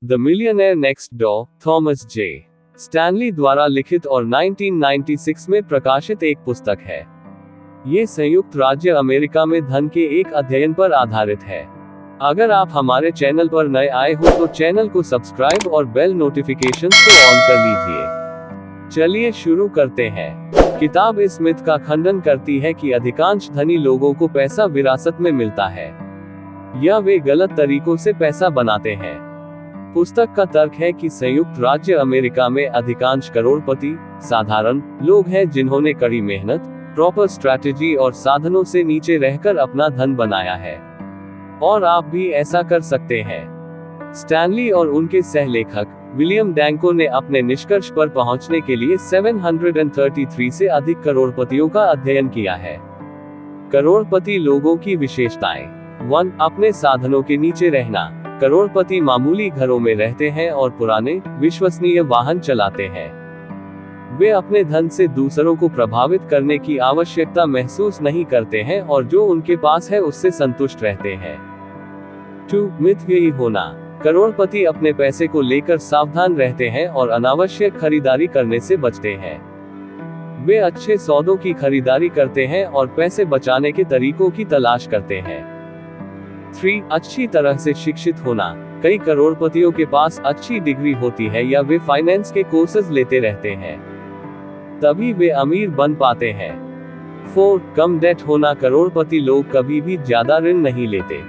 The millionaire next door, Thomas J Stanley द्वारा लिखित और 1996 में प्रकाशित एक पुस्तक है। ये संयुक्त राज्य अमेरिका में धन के एक अध्ययन पर आधारित है। अगर आप हमारे चैनल पर नए आए हो तो चैनल को सब्सक्राइब और बेल नोटिफिकेशंस को ऑन कर लीजिए। चलिए शुरू करते हैं। किताब इस मिथ का खंडन करती है कि अधिकांश धनी लोगों को पैसा विरासत में मिलता है या वे गलत तरीकों से पैसा बनाते हैं। पुस्तक का तर्क है कि संयुक्त राज्य अमेरिका में अधिकांश करोड़पति साधारण लोग हैं जिन्होंने कड़ी मेहनत, प्रॉपर स्ट्रैटेजी और साधनों से नीचे रहकर अपना धन बनाया है, और आप भी ऐसा कर सकते हैं। स्टैनली और उनके सहलेखक विलियम डैंको ने अपने निष्कर्ष पर पहुंचने के लिए 733 से अधिक करोड़पतियों का अध्ययन किया है। करोड़पति लोगों की विशेषताएं। 1. अपने साधनों के नीचे रहना। करोड़पति मामूली घरों में रहते हैं और पुराने, विश्वसनीय वाहन चलाते हैं। वे अपने धन से दूसरों को प्रभावित करने की आवश्यकता महसूस नहीं करते हैं और जो उनके पास है उससे संतुष्ट रहते हैं। 2. मितव्ययी होना। करोड़पति अपने पैसे को लेकर सावधान रहते हैं और अनावश्यक खरीदारी करने से बचते हैं। वे अच्छे सौदों की खरीदारी करते हैं और पैसे बचाने के तरीकों की तलाश करते हैं। 3. अच्छी तरह से शिक्षित होना। कई करोड़पतियों के पास अच्छी डिग्री होती है या वे फाइनेंस के कोर्सेज लेते रहते हैं, तभी वे अमीर बन पाते हैं। 4. कम डेट होना। करोड़पति लोग कभी भी ज्यादा ऋण नहीं लेते,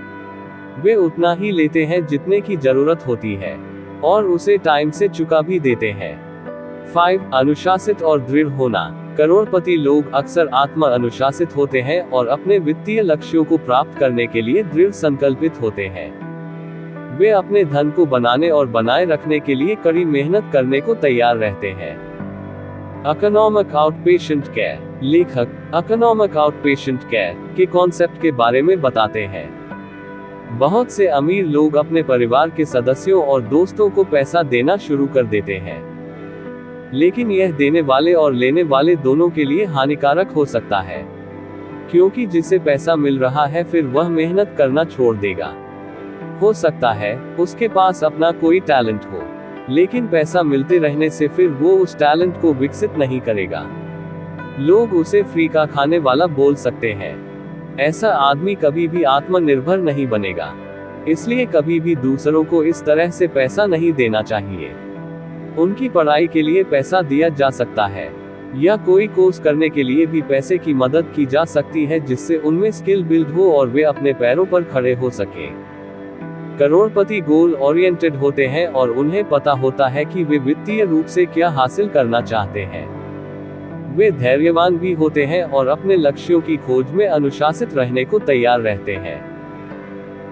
वे उतना ही लेते हैं जितने की जरूरत होती है और उसे टाइम से चुका भी देते हैं। 5. अनुशासित और दृढ़ होना। करोड़पति लोग अक्सर आत्म अनुशासित होते हैं और अपने वित्तीय लक्ष्यों को प्राप्त करने के लिए दृढ़ संकल्पित होते हैं। वे अपने धन को बनाने और बनाए रखने के लिए कड़ी मेहनत करने को तैयार रहते हैं। Economic outpatient care. लेखक इकोनॉमिक आउटपेशेंट केयर के कॉन्सेप्ट के बारे में बताते हैं। बहुत से अमीर लोग अपने परिवार के सदस्यों और दोस्तों को पैसा देना शुरू कर देते हैं, लेकिन यह देने वाले और लेने वाले दोनों के लिए हानिकारक हो सकता है, क्योंकि जिसे पैसा मिल रहा है फिर वह मेहनत करना छोड़ देगा। हो सकता है उसके पास अपना कोई टैलेंट हो, लेकिन पैसा मिलते रहने से फिर वो उस टैलेंट को विकसित नहीं करेगा। लोग उसे फ्री का खाने वाला बोल सकते हैं। ऐसा आदमी कभी भी आत्मनिर्भर नहीं बनेगा, इसलिए कभी भी दूसरों को इस तरह से पैसा नहीं देना चाहिए। उनकी पढ़ाई के लिए पैसा दिया जा सकता है या कोई कोर्स करने के लिए भी पैसे की मदद की जा सकती है जिससे उनमें स्किल बिल्ड हो और वे अपने पैरों पर खड़े हो सके। करोड़पति गोल ओरिएंटेड होते हैं और उन्हें पता होता है कि वे वित्तीय रूप से क्या हासिल करना चाहते हैं। वे धैर्यवान भी होते हैं और अपने लक्ष्यों की खोज में अनुशासित रहने को तैयार रहते हैं।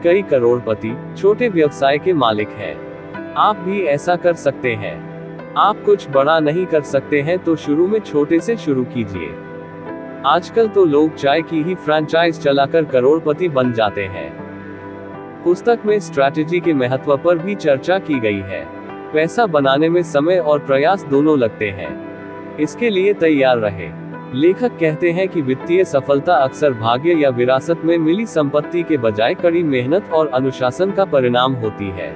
कई करोड़पति छोटे व्यवसाय के मालिक हैं। आप भी ऐसा कर सकते हैं। आप कुछ बड़ा नहीं कर सकते हैं तो शुरू में छोटे से शुरू कीजिए। आजकल तो लोग चाय की ही फ्रैंचाइज चलाकर करोड़पति बन जाते हैं। पुस्तक में स्ट्रैटेजी के महत्व पर भी चर्चा की गई है। पैसा बनाने में समय और प्रयास दोनों लगते हैं, इसके लिए तैयार रहे। लेखक कहते हैं कि वित्तीय सफलता अक्सर भाग्य या विरासत में मिली संपत्ति के बजाय कड़ी मेहनत और अनुशासन का परिणाम होती है।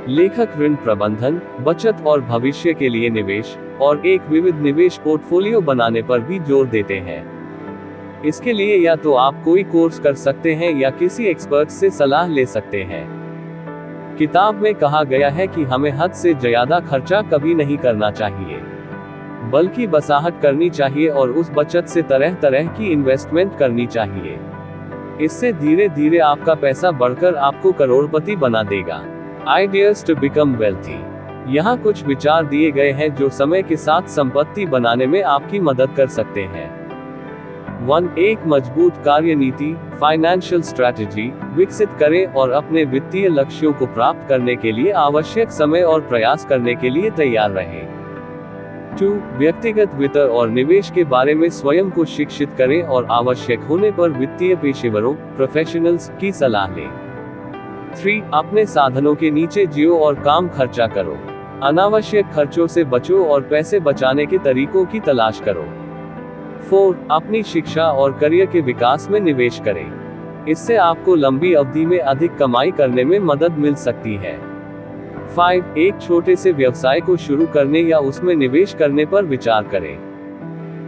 लेखक ऋण प्रबंधन, बचत और भविष्य के लिए निवेश और एक विविध निवेश पोर्टफोलियो बनाने पर भी जोर देते हैं। इसके लिए या तो आप कोई कोर्स कर सकते हैं या किसी एक्सपर्ट से सलाह ले सकते हैं। किताब में कहा गया है कि हमें हद से ज्यादा खर्चा कभी नहीं करना चाहिए, बल्कि बसाहट करनी चाहिए और उस बचत से तरह तरह की इन्वेस्टमेंट करनी चाहिए। इससे धीरे धीरे आपका पैसा बढ़कर आपको करोड़पति बना देगा। Ideas to become wealthy. यहाँ कुछ विचार दिए गए हैं जो समय के साथ संपत्ति बनाने में आपकी मदद कर सकते हैं। 1. एक मजबूत कार्यनीति, फाइनेंशियल स्ट्रैटेजी विकसित करें और अपने वित्तीय लक्ष्यों को प्राप्त करने के लिए आवश्यक समय और प्रयास करने के लिए तैयार रहें। 2. व्यक्तिगत वित्त और निवेश के बारे में स्वयं को शिक्षित करें और आवश्यक होने पर वित्तीय पेशेवरों प्रोफेशनल्स की सलाह लें। 3. अपने साधनों के नीचे जियो और काम खर्चा करो। अनावश्यक खर्चों से बचो और पैसे बचाने के तरीकों की तलाश करो। 4. अपनी शिक्षा और करियर के विकास में निवेश करें। इससे आपको लंबी अवधि में अधिक कमाई करने में मदद मिल सकती है। 5. एक छोटे से व्यवसाय को शुरू करने या उसमें निवेश करने पर विचार करें,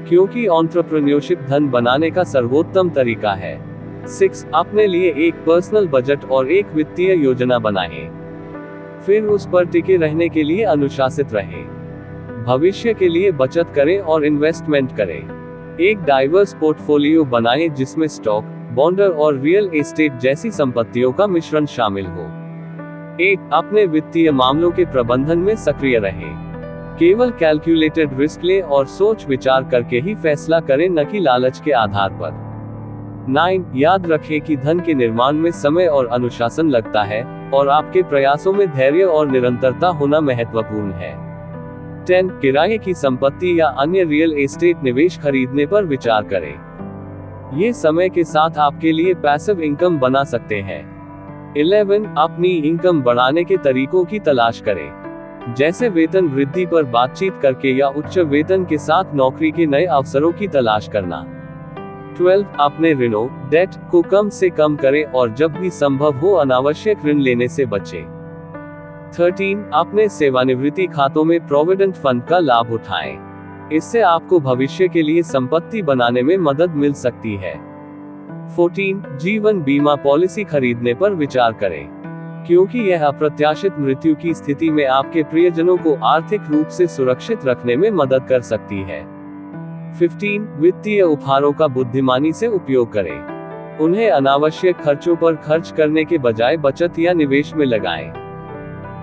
क्योंकि एंटरप्रेन्योरशिप धन बनाने का सर्वोत्तम तरीका है। 6. अपने लिए एक पर्सनल बजट और एक वित्तीय योजना बनाएं, फिर उस पर टिके रहने के लिए अनुशासित रहें। भविष्य के लिए बचत करें और इन्वेस्टमेंट करें। एक डाइवर्स पोर्टफोलियो बनाएं जिसमें स्टॉक, बॉन्ड और रियल एस्टेट जैसी संपत्तियों का मिश्रण शामिल हो। 8. अपने वित्तीय मामलों के प्रबंधन में सक्रिय रहें, केवल कैलकुलेटेड रिस्क लें और सोच विचार करके ही फैसला करें, न कि लालच के आधार पर। 9. याद रखें कि धन के निर्माण में समय और अनुशासन लगता है, और आपके प्रयासों में धैर्य और निरंतरता होना महत्वपूर्ण है। 10. किराए की संपत्ति या अन्य रियल एस्टेट निवेश खरीदने पर विचार करें, ये समय के साथ आपके लिए पैसिव इनकम बना सकते हैं। 11. अपनी इनकम बढ़ाने के तरीकों की तलाश करें, जैसे वेतन वृद्धि पर बातचीत करके या उच्च वेतन के साथ नौकरी के नए अवसरों की तलाश करना। 12. अपने ऋणों, डेट को कम से कम करें और जब भी संभव हो अनावश्यक ऋण लेने से बचें। 13. अपने सेवानिवृत्ति खातों में प्रोविडेंट फंड का लाभ उठाएं, इससे आपको भविष्य के लिए संपत्ति बनाने में मदद मिल सकती है। 14. जीवन बीमा पॉलिसी खरीदने पर विचार करें, क्योंकि यह अप्रत्याशित मृत्यु की स्थिति में आपके प्रियजनों को आर्थिक रूप से सुरक्षित रखने में मदद कर सकती है। 15. वित्तीय उपहारों का बुद्धिमानी से उपयोग करें, उन्हें अनावश्यक खर्चों पर खर्च करने के बजाय बचत या निवेश में लगाएं।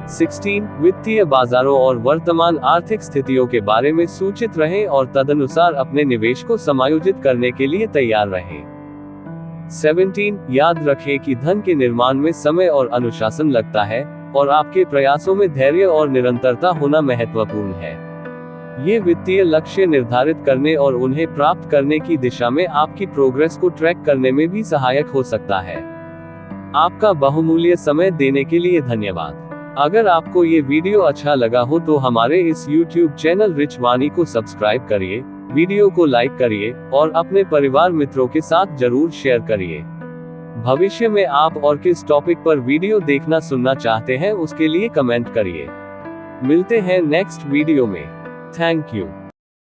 16. वित्तीय बाजारों और वर्तमान आर्थिक स्थितियों के बारे में सूचित रहें और तदनुसार अपने निवेश को समायोजित करने के लिए तैयार रहें। 17. याद रखें कि धन के निर्माण में समय और अनुशासन लगता है, और आपके प्रयासों में धैर्य और निरंतरता होना महत्वपूर्ण है। ये वित्तीय लक्ष्य निर्धारित करने और उन्हें प्राप्त करने की दिशा में आपकी प्रोग्रेस को ट्रैक करने में भी सहायक हो सकता है। आपका बहुमूल्य समय देने के लिए धन्यवाद। अगर आपको ये वीडियो अच्छा लगा हो तो हमारे इस YouTube चैनल रिच वाणी को सब्सक्राइब करिए, वीडियो को लाइक करिए और अपने परिवार मित्रों के साथ जरूर शेयर करिए। भविष्य में आप और किस टॉपिक पर वीडियो देखना सुनना चाहते हैं उसके लिए कमेंट करिए। मिलते हैं नेक्स्ट वीडियो में। Thank you.